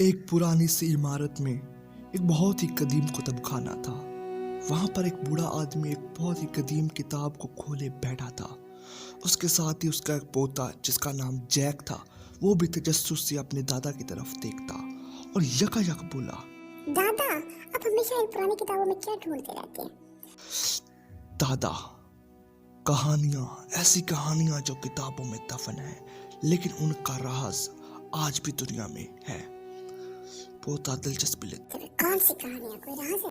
एक पुरानी सी इमारत में एक बहुत ही कदीम कुतुबखाना था। वहां पर एक बूढ़ा आदमी एक बहुत ही कदीम किताब को खोले बैठा था। उसके साथ ही उसका एक पोता जिसका नाम जैक था, वो भी तजस्सुस से अपने दादा की तरफ देखता और यकायक बोला, दादा, आप हमेशा इन पुरानी किताबों में क्या ढूंढते रहते हैं? दादा, कहानियां, ऐसी कहानियां जो किताबों में दफन है, लेकिन उनका राज आज भी दुनिया में है। पोता दिलचस्पी लेता। कौन सी कहानियां, कोई राज है?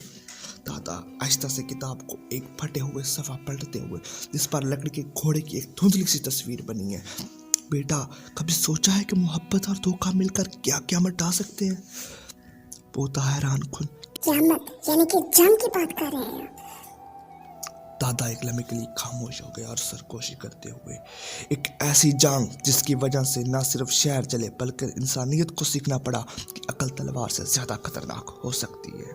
दादा आहिस्ता से किताब को एक फटे हुए सफ़ा पलटते हुए, जिस पर लकड़ी के घोड़े की एक धुंधली सी तस्वीर बनी है। बेटा, कभी सोचा है कि मोहब्बत और धोखा मिलकर क्या क्या मिटा सकते हैं? पोता हैरान खुन। क़यामत यानी कि जंग की बात कर रहे हैं? दादा एक लम्हे के लिए खामोश हो गया और सरगोशी करते हुए, एक ऐसी जंग जिसकी वजह से न सिर्फ शहर चले बल्कि इंसानियत को सीखना पड़ा कि अकल तलवार से ज्यादा खतरनाक हो सकती है।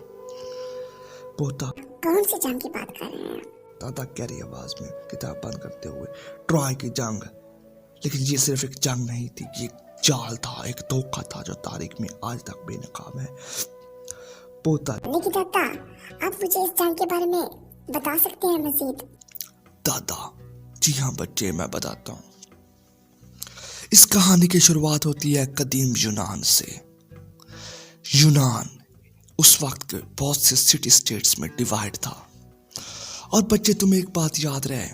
पोता, कौन सी जंग की बात कर रहे हैं? दादा गहरी आवाज में किताब बंद करते हुए, ट्रॉय की जंग। लेकिन ये सिर्फ एक जंग नहीं थी, ये एक जाल था, एक धोखा था जो तारीख में आज तक बेनकाब है। पोता, लेकिन दादा, आप मुझे इस जंग के बारे में बता सकते हैं मजीद? दादा, जी हाँ बच्चे, मैं बताता हूँ। इस कहानी की शुरुआत होती है कदीम यूनान से। यूनान उस वक्त के बहुत से सिटी स्टेट्स में डिवाइड था। और बच्चे, तुम्हें एक बात याद रहे,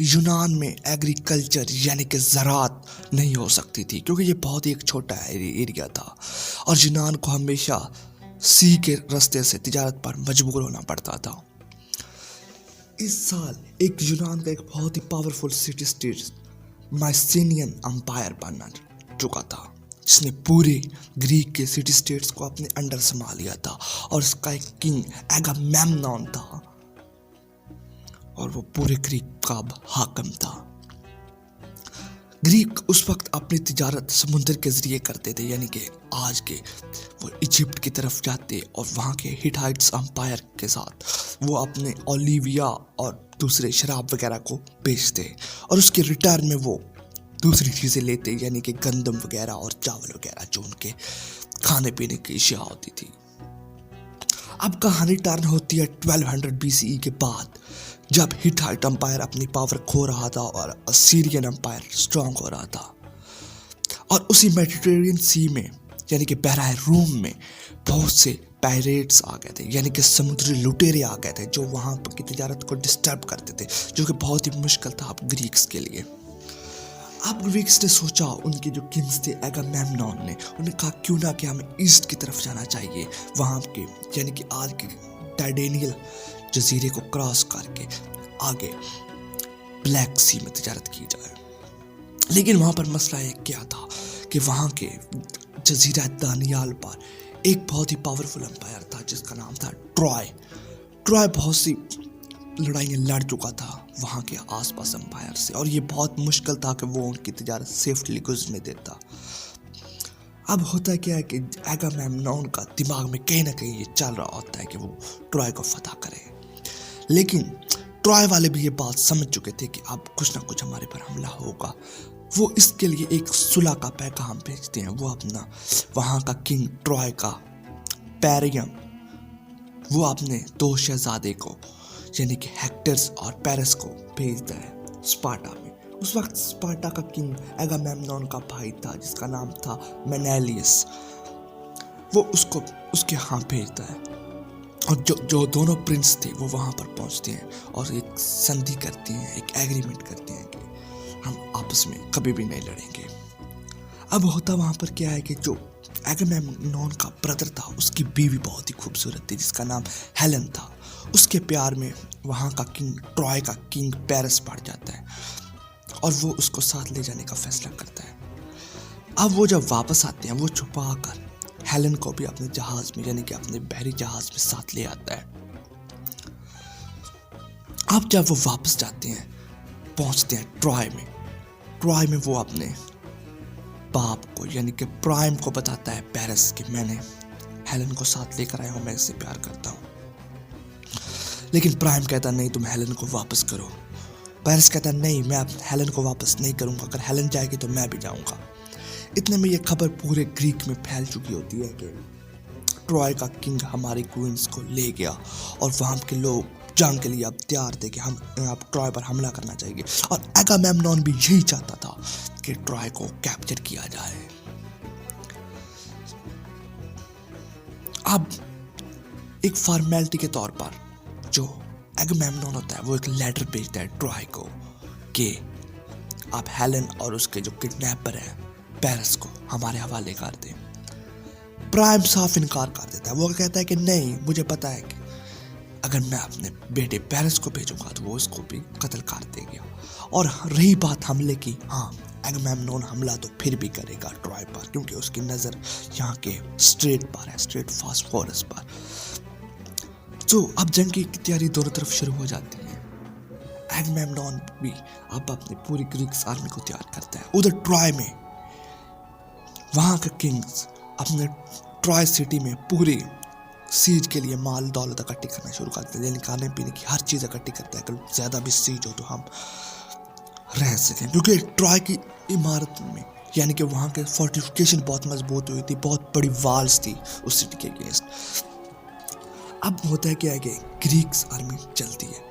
यूनान में एग्रीकल्चर यानी कि ज़राअत नहीं हो सकती थी, क्योंकि ये बहुत ही एक छोटा एरिया था और यूनान को हमेशा सी के रास्ते से तिजारत पर मजबूर होना पड़ता था। इस साल एक यूनान का एक बहुत ही powerful city state Mycenaean empire बनना चुका था, जिसने पूरे ग्रीक के सिटी स्टेट्स को अपने अंडर संभाल लिया था। और उसका एक किंग एगामेम्नॉन था और वो पूरे ग्रीक का हाकिम था। ग्रीक उस वक्त अपनी तिजारत समुद्र के जरिए करते थे, यानी कि आज के वो इजिप्ट की तरफ जाते और वहाँ के हिटाइट्स एम्पायर के साथ वो अपने ओलिविया और दूसरे शराब वगैरह को बेचते और उसके रिटर्न में वो दूसरी चीज़ें लेते, यानी कि गंदम वगैरह और चावल वगैरह जो उनके खाने पीने की अशिया होती थी। अब कहानी टर्न होती है 1200 BCE के बाद, जब हिटाइट एम्पायर अपनी पावर खो रहा था और असीरियन एम्पायर स्ट्रांग हो रहा था। और उसी मेडिटेरेनियन सी में यानी कि बहराए रूम में बहुत से पायरेट्स आ गए थे, यानी कि समुद्री लुटेरे आ गए थे जो वहाँ की तिजारत को डिस्टर्ब करते थे, जो कि बहुत ही मुश्किल था अब ग्रीक्स के लिए। अब ग्रीक्स ने सोचा, उनके जो किंग्स थे एगामेम्नॉन ने उन्हें कहा, क्यों ना कि हमें ईस्ट की तरफ जाना चाहिए, वहाँ के यानी कि आज के डार्डेनियल जजीरे को क्रॉस करके आगे ब्लैक सी में तिजारत की जाए। लेकिन वहाँ पर मसला एक क्या था कि वहाँ के जजीरा दानियाल पर एक बहुत ही पावरफुल एम्पायर था जिसका नाम था ट्रॉय। ट्रॉय बहुत सी लड़ाइयाँ लड़ चुका था वहाँ के आसपास एम्पायर से और ये बहुत मुश्किल था कि वो उनकी तिजारत सेफ्टली गुजरने देता। अब होता क्या है कि एगामेम्नॉन का दिमाग में कहीं ना कहीं ये चल रहा होता है कि वो ट्रॉय को फतह करे, लेकिन ट्रॉय वाले भी ये बात समझ चुके थे कि अब कुछ ना कुछ हमारे पर हमला होगा। वो इसके लिए एक सुलह का पैगाम भेजते हैं। वो अपना वहाँ का किंग ट्रॉय का पैरियम वो अपने 2 शहजादे को यानी कि हेक्टर्स और पेरिस को भेजता है स्पार्टा में। उस वक्त स्पार्टा का किंग एगामेम्नॉन का भाई था जिसका नाम था मेनेलियस। वो उसको उसके यहाँ भेजता है और जो दोनों प्रिंस थे वो वहाँ पर पहुँचते हैं और एक संधि करते हैं, एक एग्रीमेंट करते हैं कि हम आपस में कभी भी नहीं लड़ेंगे। अब होता वहाँ पर क्या है कि जो एगामेम्नॉन का ब्रदर था उसकी बीवी बहुत ही खूबसूरत थी जिसका नाम हेलन था। उसके प्यार में वहाँ का किंग ट्रॉय का किंग पेरिस पड़ जाता है और वो उसको साथ ले जाने का फैसला करता है। अब वो जब वापस आते हैं वो छुपा कर हेलन को भी अपने जहाज में यानी कि अपने बहरी जहाज में साथ ले आता है। अब जब वो वापस जाते हैं पहुंचते हैं ट्रॉय में वो अपने बाप को यानी कि प्राइम को बताता है पेरिस कि मैंने हेलन को साथ लेकर आया हूँ, मैं इससे प्यार करता हूँ। लेकिन प्राइम कहता नहीं, तुम हेलन को वापस करो। पेरिस कहता नहीं, मैं अब हेलन को वापस नहीं करूँगा, अगर हेलन जाएगी तो मैं भी जाऊँगा। इतने में ये खबर पूरे ग्रीक में फैल चुकी होती है कि ट्रॉय का किंग हमारी क्वींस को ले गया और वहाँ के लोग जंग के लिए अब तैयार थे कि हम अब ट्रॉय पर हमला करना चाहिए। और एगामेम्नॉन भी यही चाहता था कि ट्रॉय को कैप्चर किया जाए। अब एक फॉर्मेलिटी के तौर पर जो एगामेम्नॉन होता है वो एक लेटर भेजता है ट्रॉय को कि आप हेलेन और उसके जो किडनैपर है पेरिस को हमारे हवाले कर दें। प्राइम साफ इनकार कर देता है। वो कहता है कि नहीं, मुझे पता है कि अगर मैं अपने बेटे पेरिस को भेजूंगा तो वो उसको भी कत्ल कर देगा। और रही बात हमले की, हाँ, एगामेम्नॉन हमला तो फिर भी करेगा ट्रॉय पर, क्योंकि उसकी नज़र यहाँ के स्ट्रेट पर है, स्ट्रेट फास्फोरस पर। तो अब जंग की तैयारी दोनों तरफ शुरू हो जाती है। एगामेम्नॉन भी अब अपनी पूरी ग्रीक्स आर्मी को तैयार करता है। उधर ट्रॉय में वहाँ के किंग्स अपने ट्रॉय सिटी में पूरी सीज के लिए माल दौलत इकट्ठी करना शुरू करते हैं, यानी खाने पीने की हर चीज़ इकट्ठी करते हैं। अगर ज़्यादा भी सीज हो तो हम रह सकें, क्योंकि ट्रॉय की इमारत में यानी कि वहाँ के फोर्टिफिकेशन बहुत मजबूत हुई थी, बहुत बड़ी वॉल्स थी उस सिटी के अगेंस्ट। अब होता है क्या है कि ग्रीक्स आर्मी चलती है।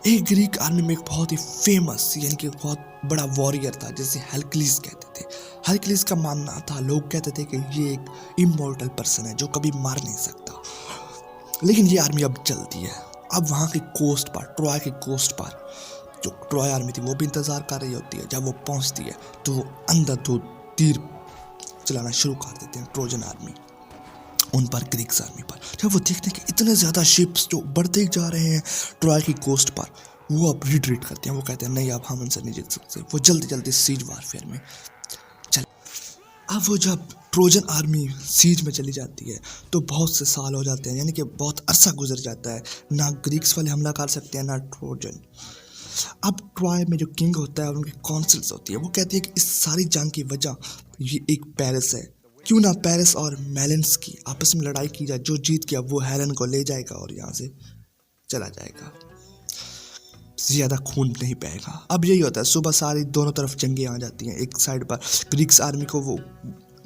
एक ग्रीक आर्मी में एक बहुत ही फेमस यानी कि बहुत बड़ा वॉरियर था जिसे हेरक्लिस कहते थे। हेरक्लिस का मानना था, लोग कहते थे कि ये एक इमॉर्टल पर्सन है जो कभी मार नहीं सकता। लेकिन ये आर्मी अब चलती है। अब वहाँ की कोस्ट पर, ट्रॉय की कोस्ट पर जो ट्रॉय आर्मी थी वो भी इंतज़ार कर रही होती है। जब वो पहुँचती है तो वो अंधाधुंध तीर चलाना शुरू कर देते हैं ट्रोजन आर्मी उन पर, ग्रीक्स आर्मी पर। जब वो देखते हैं कि इतने ज़्यादा शिप्स जो बढ़ते जा रहे हैं ट्रॉय की कोस्ट पर, वो अब रिट्रीट करते हैं। वो कहते हैं नहीं, अब हम उनसे नहीं जीत सकते। वो जल्दी जल्दी सीज वारफेयर में चल। अब वो जब ट्रोजन आर्मी सीज में चली जाती है तो बहुत से साल हो जाते हैं, यानी कि बहुत अरसा गुजर जाता है। ना ग्रीक्स वाले हमला कर सकते हैं ना ट्रोजन। अब ट्रॉय में जो किंग होता है और उनकी काउंसिल्स होती है, वो कहती है कि इस सारी जंग की वजह ये एक पेरिस है। क्यों ना पेरिस और मेलेंस की आपस में लड़ाई की जाए, जो जीत गया वो हेलेन को ले जाएगा और यहाँ से चला जाएगा, ज़्यादा खून नहीं बहेगा। अब यही होता है, सुबह सारी दोनों तरफ जंगें आ जाती हैं। एक साइड पर ग्रीक्स आर्मी को वो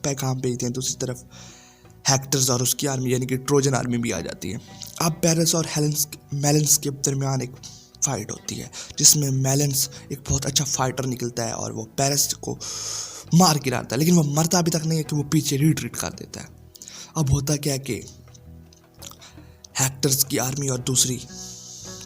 पैगाम भेजते हैं, दूसरी तरफ हेक्टर्स और उसकी आर्मी यानी कि ट्रोजन आर्मी भी आ जाती है। अब पेरिस और मेलेंस के दरमियान एक फाइट होती है जिसमें मेलेंस एक बहुत अच्छा फाइटर निकलता है और वो पेरिस को मार गिराता है, लेकिन वो मरता अभी तक नहीं है कि वो पीछे रिट्रीट कर देता है। अब होता क्या है कि हेक्टर्स की आर्मी और दूसरी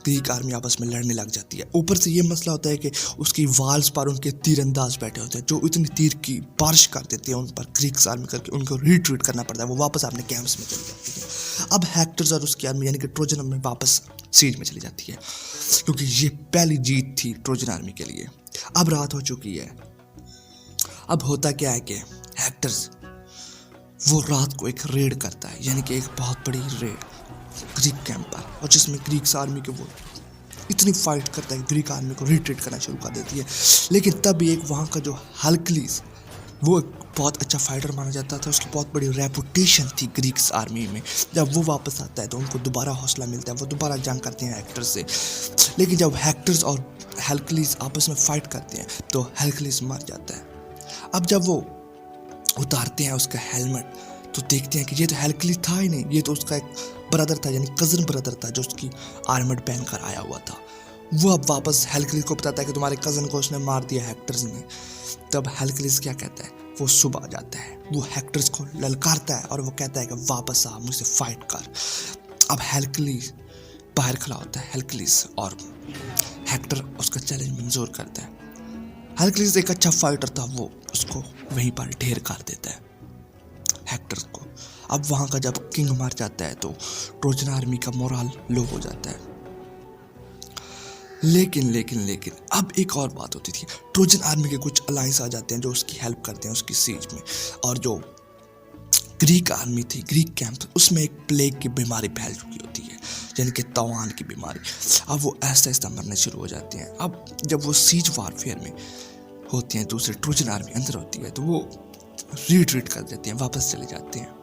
ग्रीक आर्मी आपस में लड़ने लग जाती है। ऊपर से ये मसला होता है कि उसकी वाल्स पर उनके तीरंदाज बैठे होते हैं जो इतनी तीर की बारिश कर देते हैं उन पर, ग्रीक्स आर्मी करके उनको रिट्रीट करना पड़ता है। वो वापस अपने कैंप्स में चली जाती है। अब हेक्टर्स और उसकी आर्मी यानी कि ट्रोजन आर्मी वापस सीज में चली जाती है, क्योंकि ये पहली जीत थी ट्रोजन आर्मी के लिए। अब रात हो चुकी है। अब होता क्या है कि हेक्टर्स वो रात को एक रेड करता है, यानी कि एक बहुत बड़ी रेड ग्रीक कैंप पर, और जिसमें ग्रीक्स आर्मी के वो इतनी फाइट करता है ग्रीक आर्मी को रिट्रीट करना शुरू कर देती है। लेकिन तब एक वहाँ का जो हेरक्लिस, वो एक बहुत अच्छा फाइटर माना जाता था, उसकी बहुत बड़ी रेपुटेशन थी ग्रीक्स आर्मी में। जब वो वापस आता है तो उनको दोबारा हौसला मिलता है, वो दोबारा जंग करते हैं हेक्टर्स से। लेकिन जब हेक्टर्स और हेरक्लिस आपस में फाइट करते हैं तो हेरक्लिस मर जाता है। अब जब वो उतारते हैं उसका हेलमेट तो देखते हैं कि ये तो हेरक्लिस था ही नहीं, ये तो उसका एक ब्रदर था, यानी कज़न ब्रदर था जो उसकी आर्मर पहनकर आया हुआ था। वो अब वापस हेरक्लिस को बताता है कि तुम्हारे कज़न को उसने मार दिया हेक्टर्स ने। तब हेरक्लिस क्या कहता है, वो सुबह आ जाता है, वो हेक्टर्स को ललकारता है और वो कहता है कि वापस आ, मुझसे फाइट कर। अब हेरक्लिस बाहर खड़ा होता है हेरक्लिस, और हेक्टर उसका चैलेंज मंजूर करता है। हेरक्लिस एक अच्छा फाइटर था, वो उसको वहीं पर ढेर कर देता है हेक्टर को। अब वहाँ का जब किंग मार जाता है तो ट्रोजन आर्मी का मोराल लो हो जाता है। लेकिन अब एक और बात होती थी। ट्रोजन आर्मी के कुछ अलायंस आ जाते हैं जो उसकी हेल्प करते हैं उसकी सीज में, और जो ग्रीक आर्मी थी, ग्रीक कैंप, उसमें एक प्लेग की बीमारी फैल चुकी होती है, यानी कि तवान की बीमारी। अब वो ऐसा ऐसा मरने शुरू हो जाते हैं। अब जब वो सीज वारफेयर में होती हैं, दूसरे ट्रोजन आर्मी अंदर होती है, तो वो रिट्रीट कर देते हैं, वापस चले जाते हैं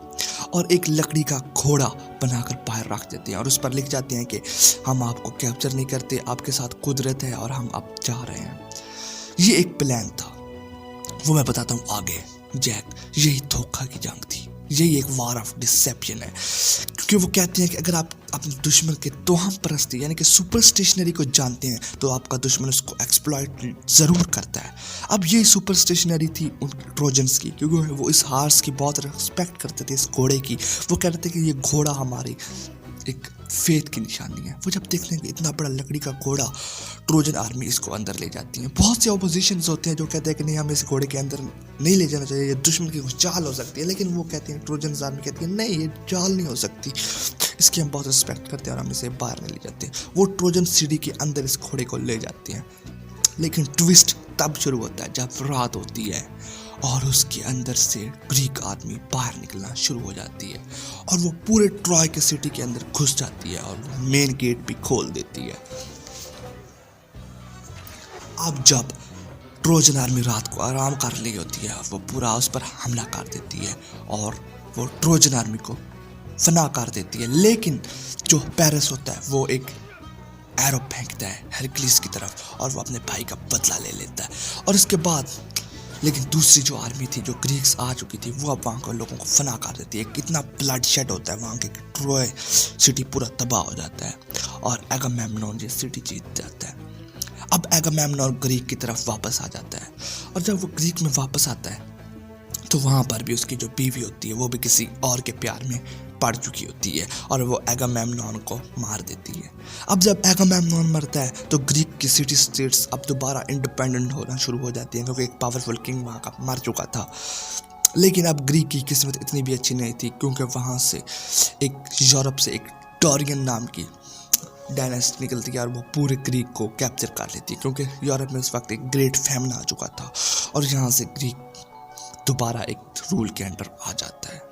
और एक लकड़ी का घोड़ा बनाकर बाहर रख देते हैं और उस पर लिख जाते हैं कि हम आपको कैप्चर नहीं करते, आपके साथ कुदरत है और हम अब जा रहे हैं। ये एक प्लान था, वो मैं बताता हूँ आगे। जैक, यही धोखा की जंग थी, यही एक वार ऑफ डिसेप्शन है। क्योंकि वो कहते हैं कि अगर आप अपने दुश्मन के तोहम परस्ती यानी कि सुपरस्टिशनरी को जानते हैं तो आपका दुश्मन उसको एक्सप्लॉइट जरूर करता है। अब ये सुपरस्टिशनरी थी उन ट्रोजन्स की, क्योंकि वो इस हार्स की बहुत रिस्पेक्ट करते थे, इस घोड़े की। वो कहते थे कि ये घोड़ा हमारी एक फेथ की निशानी है। वो जब देखते हैं कि इतना बड़ा लकड़ी का घोड़ा, ट्रोजन आर्मी इसको अंदर ले जाती है। बहुत से ऑपोजिशंस होते हैं जो कहते हैं कि नहीं, हमें इस घोड़े के अंदर नहीं ले जाना चाहिए, ये दुश्मन की कुछ चाल हो सकती है। लेकिन वो कहते हैं, ट्रोजन आर्मी कहती है नहीं, ये चाल नहीं हो सकती, इसकी हम बहुत रिस्पेक्ट करते हैं और हम इसे बाहर नहीं ले जाते। वो ट्रोजन सिटी के अंदर इस घोड़े को ले जाते हैं। लेकिन ट्विस्ट तब शुरू होता है जब रात होती है और उसके अंदर से ग्रीक आर्मी बाहर निकलना शुरू हो जाती है और वो पूरे ट्रॉय के सिटी के अंदर घुस जाती है और मेन गेट भी खोल देती है। अब जब ट्रोजन आर्मी रात को आराम कर रही होती है, वो पूरा उस पर हमला कर देती है और वो ट्रोजन आर्मी को फना कर देती है। लेकिन जो पेरिस होता है वो एक एरो फेंकता है हेरक्लिस की तरफ और वो अपने भाई का बदला ले लेता है। और इसके बाद लेकिन दूसरी जो आर्मी थी, जो ग्रीक्स आ चुकी थी, वो अब वहाँ के लोगों को फना कर देती है। कितना ब्लड शेड होता है वहाँ के, ट्रॉय सिटी पूरा तबाह हो जाता है और एगामेम्नोन ये सिटी जीत जाता है। अब एगामेम्नोन ग्रीक की तरफ वापस आ जाता है और जब वो ग्रीक में वापस आता है तो वहाँ पर भी उसकी जो बीवी होती है वो भी किसी और के प्यार में पड़ चुकी होती है और वो एगामेम्नोन को मार देती है। अब जब एगामेम्नोन मरता है तो ग्रीक की सिटी स्टेट्स अब दोबारा इंडिपेंडेंट होना शुरू हो जाती हैं, क्योंकि एक पावरफुल किंग वहाँ का मर चुका था। लेकिन अब ग्रीक की किस्मत इतनी भी अच्छी नहीं थी, क्योंकि वहाँ से एक यूरोप से एक डोरियन नाम की डायनेस्टी निकलती है और वो पूरे ग्रीक को कैप्चर कर लेती है, क्योंकि यूरोप में उस वक्त एक ग्रेट फैमिन आ चुका था और यहाँ से ग्रीक दोबारा एक रूल के अंडर आ जाता है।